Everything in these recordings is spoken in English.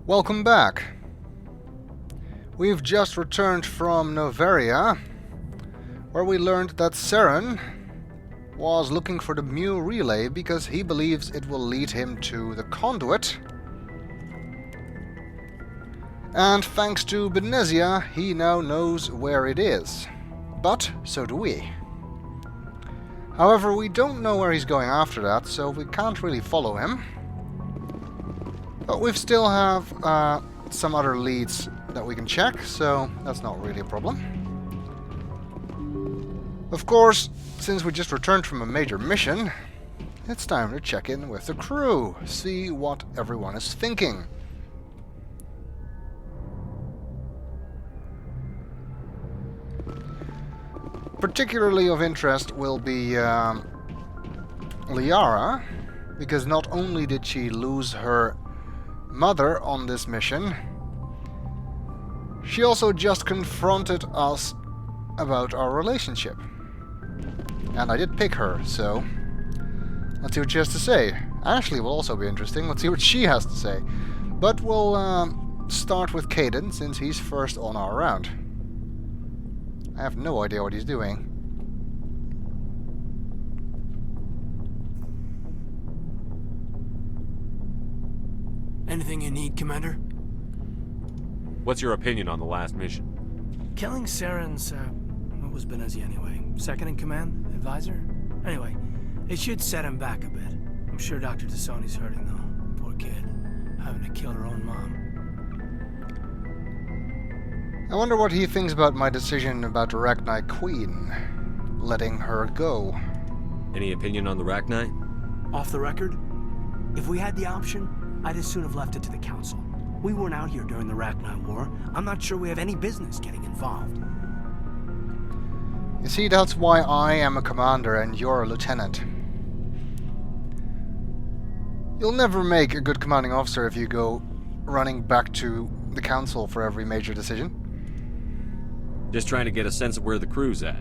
Welcome back. We've just returned from Noveria, where we learned that Seren was looking for the Mu relay because he believes it will lead him to the conduit. And thanks to Benezia, he now knows where it is. But so do we. However, we don't know where he's going after that, so we can't really follow him. But we still have some other leads that we can check, so that's not really a problem. Of course, since we just returned from a major mission, it's time to check in with the crew, see what everyone is thinking. Particularly of interest will be Liara, because not only did she lose her mother on this mission, she also just confronted us about our relationship. And I did pick her, so let's see what she has to say. Ashley will also be interesting, let's see what she has to say. But we'll start with Kaidan, since he's first on our round. I have no idea what he's doing. Anything you need, Commander? What's your opinion on the last mission? Killing Seren's, what was Benezia anyway? Second in command? Advisor? Anyway, it should set him back a bit. I'm sure Dr. Tassoni's hurting, though. Poor kid. Having to kill her own mom. I wonder what he thinks about my decision about the Rachni Queen. Letting her go. Any opinion on the Rachni? Off the record, if we had the option, I'd as soon have left it to the Council. We weren't out here during the Rachni War. I'm not sure we have any business getting involved. You see, that's why I am a commander and you're a lieutenant. You'll never make a good commanding officer if you go running back to the Council for every major decision. Just trying to get a sense of where the crew's at.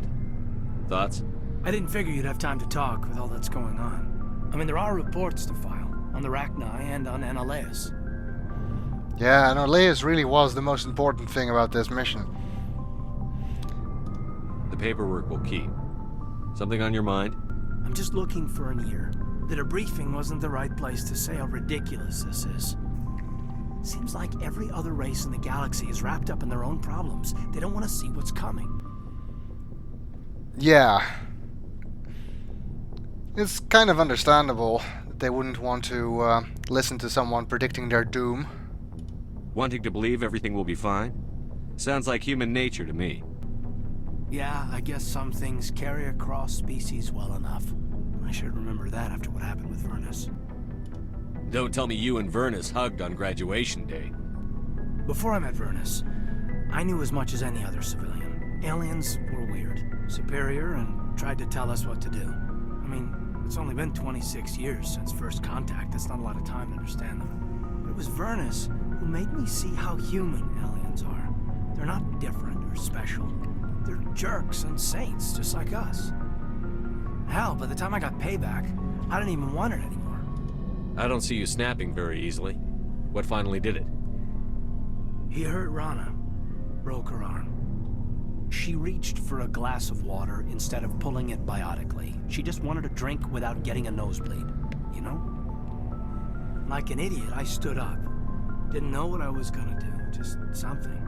Thoughts? I didn't figure you'd have time to talk with all that's going on. I mean, there are reports to file on the Rachni and on Annaleus. Yeah, and Annaleus really was the most important thing about this mission. The paperwork will keep. Something on your mind? I'm just looking for an ear. The debriefing wasn't the right place to say how ridiculous this is. Seems like every other race in the galaxy is wrapped up in their own problems. They don't want to see what's coming. Yeah. It's kind of understandable that they wouldn't want to listen to someone predicting their doom. Wanting to believe everything will be fine? Sounds like human nature to me. Yeah, I guess some things carry across species well enough. I should remember that after what happened with Vernus. Don't tell me you and Vernus hugged on graduation day. Before I met Vernus, I knew as much as any other civilian. Aliens were weird, superior, and tried to tell us what to do. I mean, it's only been 26 years since first contact. That's not a lot of time to understand them. But it was Vernus who made me see how human aliens are. They're not different or special. They're jerks and saints, just like us. Hell, by the time I got payback, I didn't even want it anymore. I don't see you snapping very easily. What finally did it? He hurt Rana. Broke her arm. She reached for a glass of water instead of pulling it biotically. She just wanted a drink without getting a nosebleed, you know? Like an idiot, I stood up. Didn't know what I was gonna do, just something.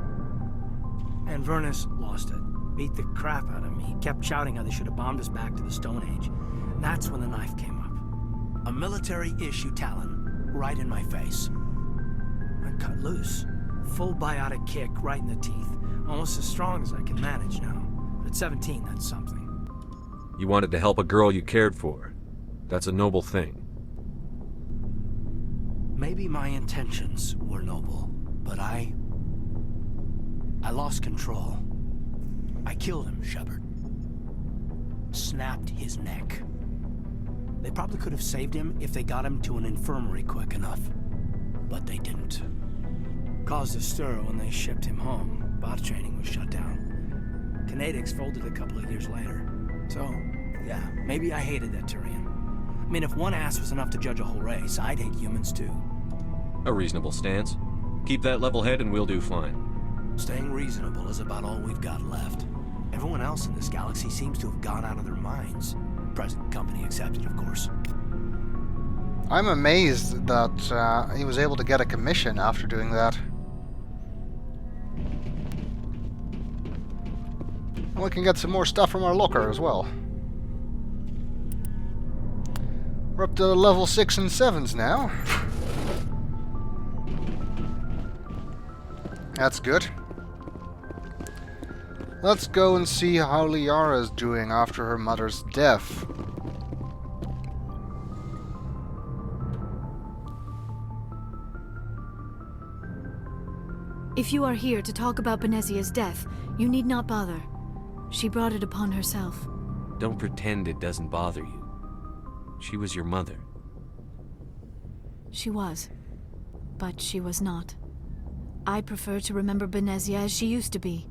And Vernus lost it. Beat the crap out of me. Kept shouting how they should have bombed us back to the Stone Age. And that's when the knife came up. A military-issue talon, right in my face. I cut loose. Full biotic kick right in the teeth. Almost as strong as I can manage now. But at 17, that's something. You wanted to help a girl you cared for. That's a noble thing. Maybe my intentions were noble, but I lost control. I killed him, Shepard. Snapped his neck. They probably could have saved him if they got him to an infirmary quick enough. But they didn't. Caused a stir when they shipped him home. Bot training was shut down. Kinetics folded a couple of years later. So, yeah, maybe I hated that Turian. I mean, if one ass was enough to judge a whole race, I'd hate humans too. A reasonable stance. Keep Keep that level head and we'll do fine. Staying reasonable is about all we've got left. Everyone else in this galaxy seems to have gone out of their minds. Present company accepted, of course. I'm amazed that he was able to get a commission after doing that. And we can get some more stuff from our locker as well. We're up to level 6 and 7s now. That's good. Let's go and see how Liara is doing after her mother's death. If you are here to talk about Benezia's death, you need not bother. She brought it upon herself. Don't pretend it doesn't bother you. She was your mother. She was. But she was not. I prefer to remember Benezia as she used to be,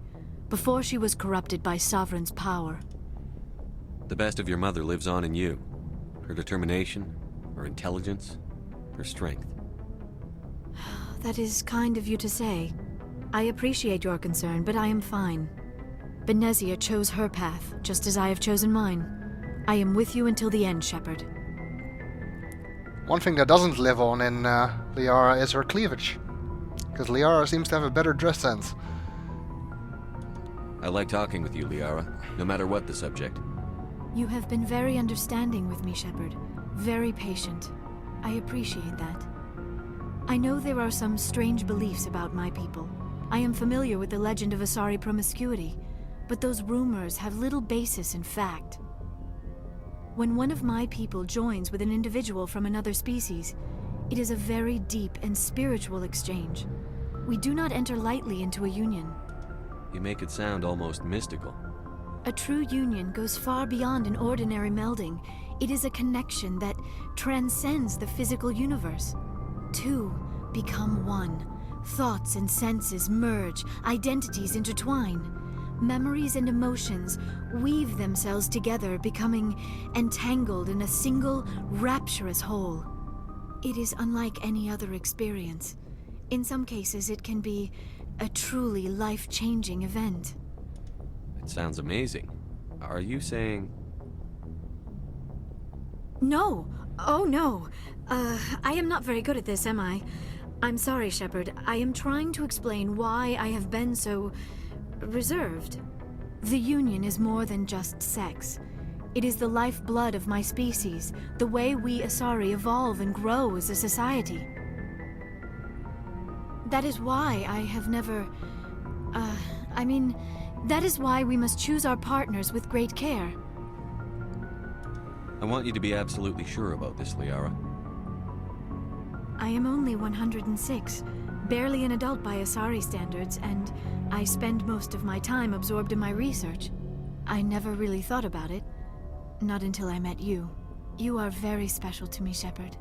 before she was corrupted by Sovereign's power. The best of your mother lives on in you. Her determination, her intelligence, her strength. That is kind of you to say. I appreciate your concern, but I am fine. Benezia chose her path, just as I have chosen mine. I am with you until the end, Shepard. One thing that doesn't live on in Liara is her cleavage. Because Liara seems to have a better dress sense. I like talking with you, Liara, no matter what the subject. You have been very understanding with me, Shepard. Very patient. I appreciate that. I know there are some strange beliefs about my people. I am familiar with the legend of Asari promiscuity, but those rumors have little basis in fact. When one of my people joins with an individual from another species, it is a very deep and spiritual exchange. We do not enter lightly into a union. You make it sound almost mystical. A true union goes far beyond an ordinary melding. It is a connection that transcends the physical universe. Two become one. Thoughts and senses merge, identities intertwine. Memories and emotions weave themselves together, becoming entangled in a single, rapturous whole. It is unlike any other experience. In some cases, it can be a truly life-changing event. It sounds amazing. Are you saying... No! Oh, no! I am not very good at this, am I? I'm sorry, Shepard. I am trying to explain why I have been so... reserved. The Union is more than just sex. It is the lifeblood of my species, the way we Asari evolve and grow as a society. That is why I have never... that is why we must choose our partners with great care. I want you to be absolutely sure about this, Liara. I am only 106, barely an adult by Asari standards, and I spend most of my time absorbed in my research. I never really thought about it. Not until I met you. You are very special to me, Shepard.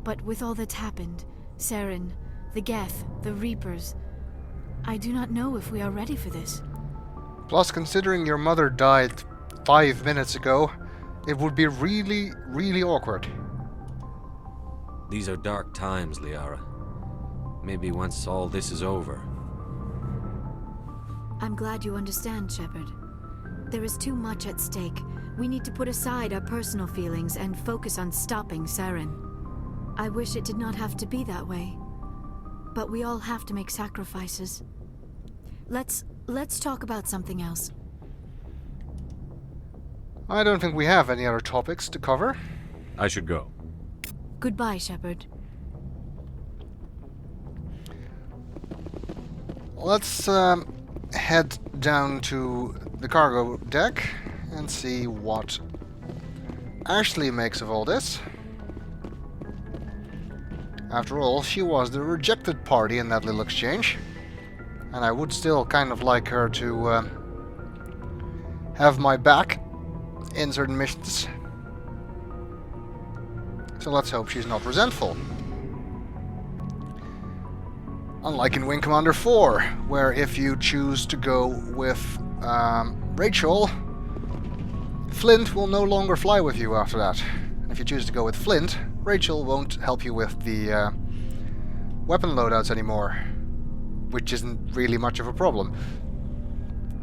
But with all that's happened, Saren, the Geth, the Reapers, I do not know if we are ready for this. Plus, considering your mother died 5 minutes ago, it would be really, really awkward. These are dark times, Liara. Maybe once all this is over. I'm glad you understand, Shepard. There is too much at stake. We need to put aside our personal feelings and focus on stopping Saren. I wish it did not have to be that way. But we all have to make sacrifices. Let's talk about something else. I don't think we have any other topics to cover. I should go. Goodbye, Shepard. Let's head down to the cargo deck and see what Ashley makes of all this. After all, she was the rejected party in that little exchange. And I would still kind of like her to have my back in certain missions. So let's hope she's not resentful. Unlike in Wing Commander 4, where if you choose to go with Rachel, Flint will no longer fly with you after that. If you choose to go with Flint, Rachel won't help you with the weapon loadouts anymore. which isn't really much of a problem.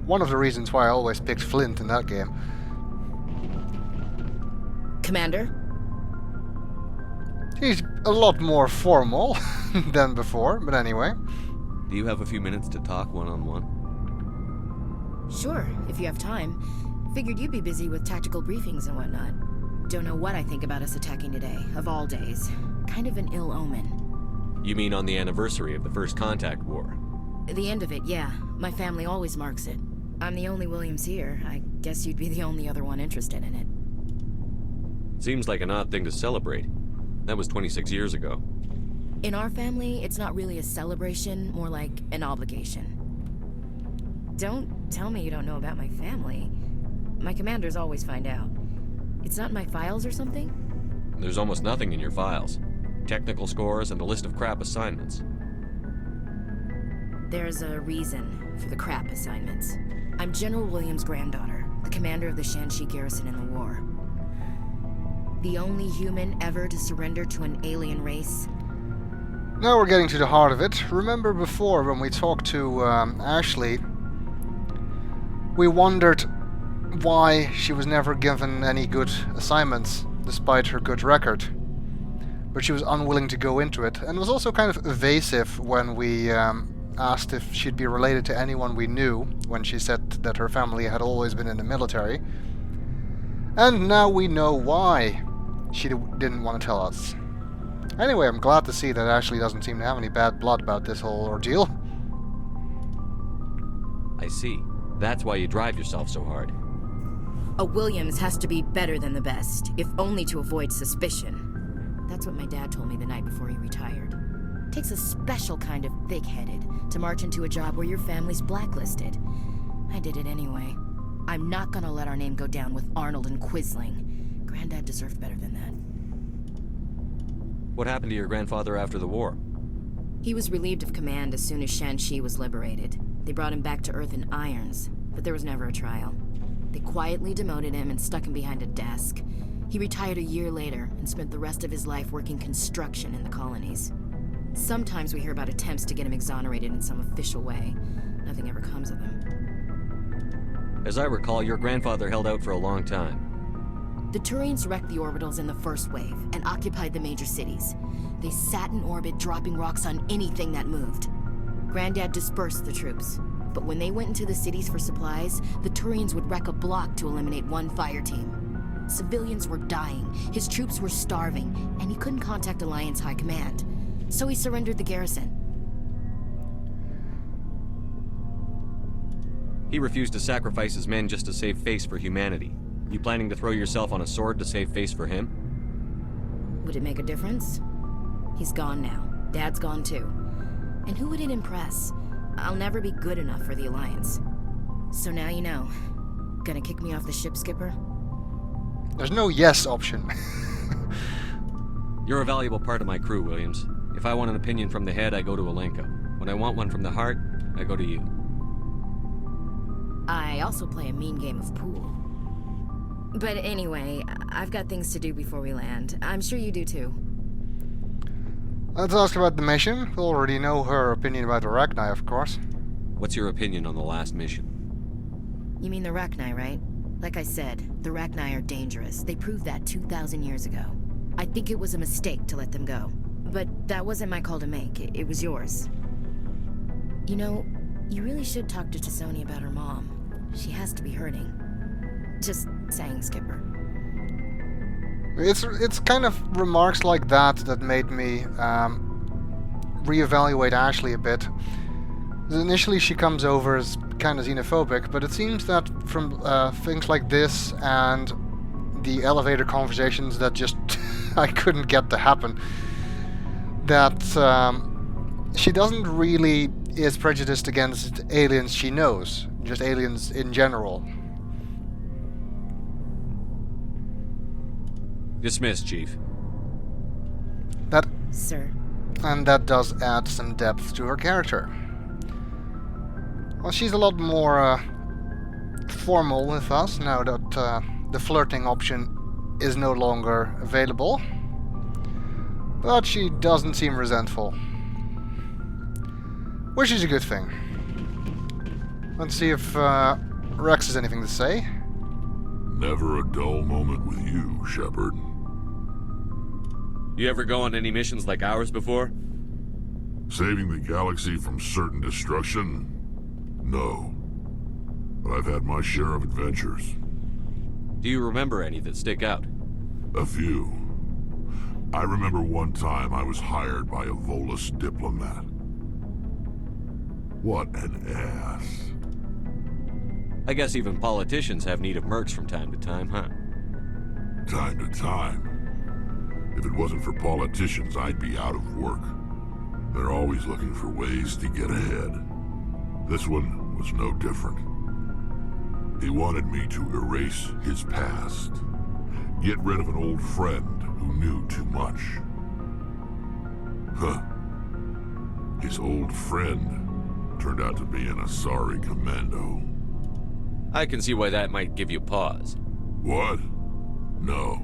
One of the reasons why I always picked Flint in that game. Commander? He's a lot more formal than before, but anyway. Do you have a few minutes to talk one-on-one? Sure, if you have time. Figured you'd be busy with tactical briefings and whatnot. Don't know what I think about us attacking today, of all days. Kind of an ill omen. You mean on the anniversary of the First Contact War? The end of it, yeah. My family always marks it. I'm the only Williams here. I guess you'd be the only other one interested in it. Seems like an odd thing to celebrate. That was 26 years ago. In our family, it's not really a celebration, more like an obligation. Don't tell me you don't know about my family. My commanders always find out. It's not in my files or something? There's almost nothing in your files. Technical scores and a list of crap assignments. There's a reason for the crap assignments. I'm General Williams' granddaughter, the commander of the Shanxi garrison in the war. The only human ever to surrender to an alien race. Now we're getting to the heart of it. Remember before when we talked to Ashley, we wondered why she was never given any good assignments despite her good record. But she was unwilling to go into it, and was also kind of evasive when we asked if she'd be related to anyone we knew, when she said that her family had always been in the military. And now we know why she didn't want to tell us. Anyway, I'm glad to see that Ashley doesn't seem to have any bad blood about this whole ordeal. I see. That's why you drive yourself so hard. A Williams has to be better than the best, if only to avoid suspicion. That's what my dad told me the night before he retired. Takes a special kind of thick-headed to march into a job where your family's blacklisted. I did it anyway. I'm not gonna let our name go down with Arnold and Quisling. Granddad deserved better than that. What happened to your grandfather after the war? He was relieved of command as soon as Shanxi was liberated. They brought him back to Earth in irons, but there was never a trial. They quietly demoted him and stuck him behind a desk. He retired a year later and spent the rest of his life working construction in the colonies. Sometimes we hear about attempts to get him exonerated in some official way. Nothing ever comes of him. As I recall, your grandfather held out for a long time. The Turians wrecked the orbitals in the first wave and occupied the major cities. They sat in orbit, dropping rocks on anything that moved. Granddad dispersed the troops, but when they went into the cities for supplies, the Turians would wreck a block to eliminate one fire team. Civilians were dying, his troops were starving, and he couldn't contact Alliance High Command. So he surrendered the garrison. He refused to sacrifice his men just to save face for humanity. You planning to throw yourself on a sword to save face for him? Would it make a difference? He's gone now. Dad's gone too. And who would it impress? I'll never be good enough for the Alliance. So now you know. Gonna kick me off the ship, Skipper? There's no yes option. You're a valuable part of my crew, Williams. If I want an opinion from the head, I go to Alenko. When I want one from the heart, I go to you. I also play a mean game of pool. But anyway, I've got things to do before we land. I'm sure you do too. Let's ask about the mission. We already know her opinion about the Rachni, of course. What's your opinion on the last mission? You mean the Rachni, right? Like I said, the Rachni are dangerous. They proved that 2,000 years ago. I think it was a mistake to let them go. But that wasn't my call to make. It was yours. You know, you really should talk to T'Soni about her mom. She has to be hurting. Just saying, Skipper. It's kind of remarks like that that made me reevaluate Ashley a bit. Initially she comes over as kind of xenophobic, but it seems that from things like this and the elevator conversations that just I couldn't get to happen, that she doesn't really is prejudiced against aliens she knows, just aliens in general. Dismissed, Chief. Sir. And that does add some depth to her character. Well, she's a lot more formal with us now that the flirting option is no longer available. But she doesn't seem resentful. Which is a good thing. Let's see if Wrex has anything to say. Never a dull moment with you, Shepard. You ever go on any missions like ours before? Saving the galaxy from certain destruction? No. But I've had my share of adventures. Do you remember any that stick out? A few. I remember one time I was hired by a Volus diplomat. What an ass. I guess even politicians have need of mercs from time to time, huh? Time to time. If it wasn't for politicians, I'd be out of work. They're always looking for ways to get ahead. This one was no different. He wanted me to erase his past. Get rid of an old friend who knew too much. Huh. His old friend turned out to be an Asari commando. I can see why that might give you pause. What? No.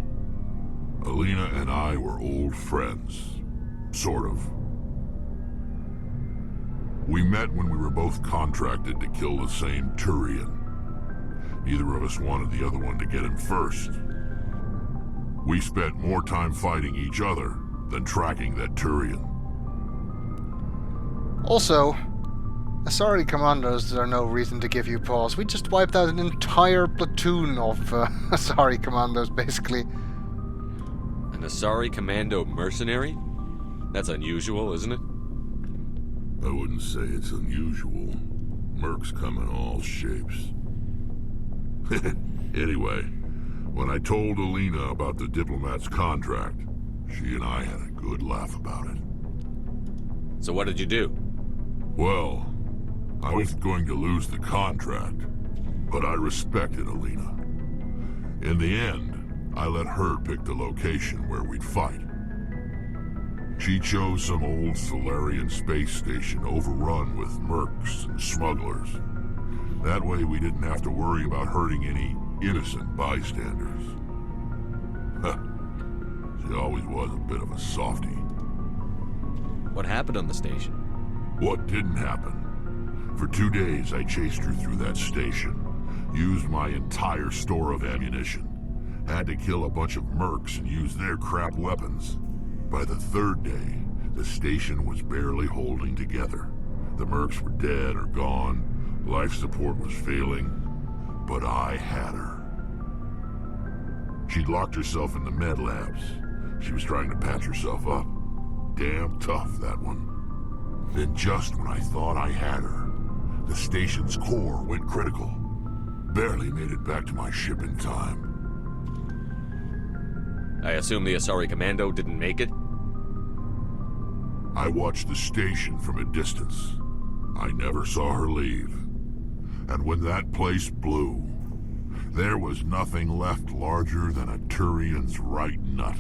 Alina and I were old friends. Sort of. We met when we were both contracted to kill the same Turian. Neither of us wanted the other one to get him first. We spent more time fighting each other than tracking that Turian. Also, Asari commandos, there are no reason to give you pause. We just wiped out an entire platoon of Asari commandos, basically. An Asari commando mercenary? That's unusual, isn't it? I wouldn't say it's unusual. Mercs come in all shapes. Anyway, when I told Alina about the diplomat's contract, she and I had a good laugh about it. So what did you do? Well, I wasn't going to lose the contract, but I respected Alina. In the end, I let her pick the location where we'd fight. She chose some old Solarian space station overrun with mercs and smugglers. That way we didn't have to worry about hurting any innocent bystanders. She always was a bit of a softie. What happened on the station? What didn't happen? For 2 days I chased her through that station, used my entire store of ammunition, had to kill a bunch of mercs and use their crap weapons. By the 3rd day, the station was barely holding together. The mercs were dead or gone, life support was failing, but I had her. She'd locked herself in the med labs. She was trying to patch herself up. Damn tough, that one. Then just when I thought I had her, the station's core went critical. Barely made it back to my ship in time. I assume the Asari commando didn't make it? I watched the station from a distance. I never saw her leave. And when that place blew, there was nothing left larger than a Turian's right nut.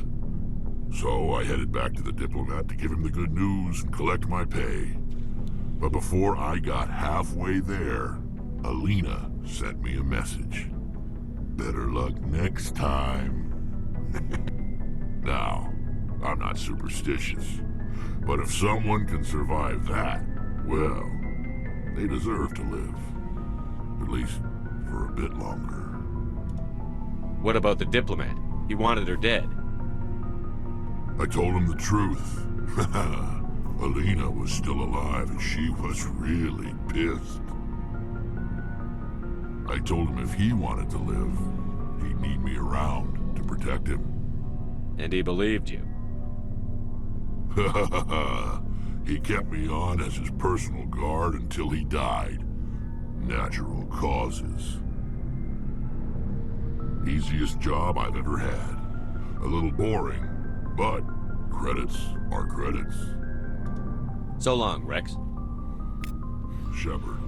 So I headed back to the diplomat to give him the good news and collect my pay. But before I got halfway there, Alina sent me a message. Better luck next time. Now, I'm not superstitious, but if someone can survive that, well, they deserve to live. At least for a bit longer. What about the diplomat? He wanted her dead. I told him the truth. Alina was still alive and she was really pissed. I told him if he wanted to live, he'd need me around to protect him. And he believed you. He kept me on as his personal guard until he died. Natural causes. Easiest job I've ever had. A little boring, but credits are credits. So long, Wrex. Shepard.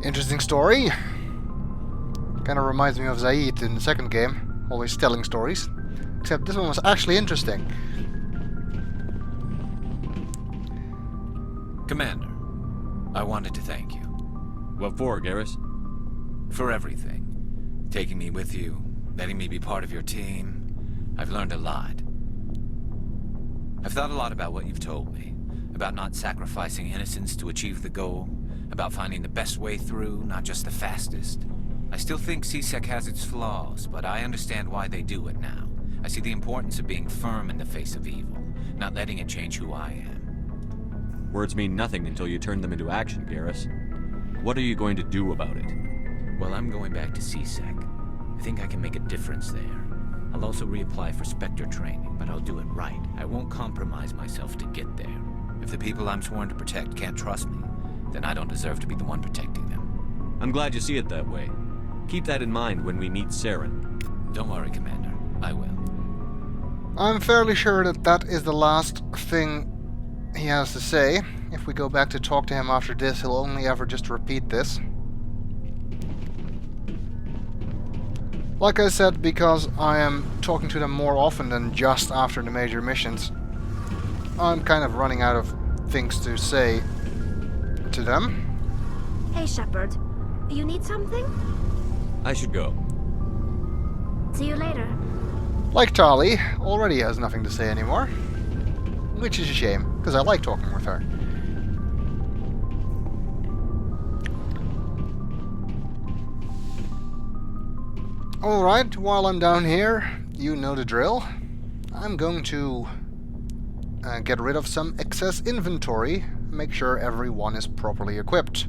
Interesting story. Kind of reminds me of Zaid in the second game, always telling stories. Except this one was actually interesting. Commander, I wanted to thank you. What for, Garrus? For everything. Taking me with you, letting me be part of your team. I've learned a lot. I've thought a lot about what you've told me, about not sacrificing innocence to achieve the goal, about finding the best way through, not just the fastest. I still think CSEC has its flaws, but I understand why they do it now. I see the importance of being firm in the face of evil, not letting it change who I am. Words mean nothing until you turn them into action, Garrus. What are you going to do about it? Well, I'm going back to CSEC. I think I can make a difference there. I'll also reapply for Spectre training, but I'll do it right. I won't compromise myself to get there. If the people I'm sworn to protect can't trust me, then I don't deserve to be the one protecting them. I'm glad you see it that way. Keep that in mind when we meet Saren. Don't worry, Commander. I will. I'm fairly sure that that is the last thing he has to say. If we go back to talk to him after this, he'll only ever just repeat this. Like I said, because I am talking to them more often than just after the major missions, I'm kind of running out of things to say to them. Hey, Shepard. You need something? I should go. See you later. Like Tali, already has nothing to say anymore. Which is a shame, because I like talking with her. Alright, while I'm down here, you know the drill. I'm going to get rid of some excess inventory, make sure everyone is properly equipped.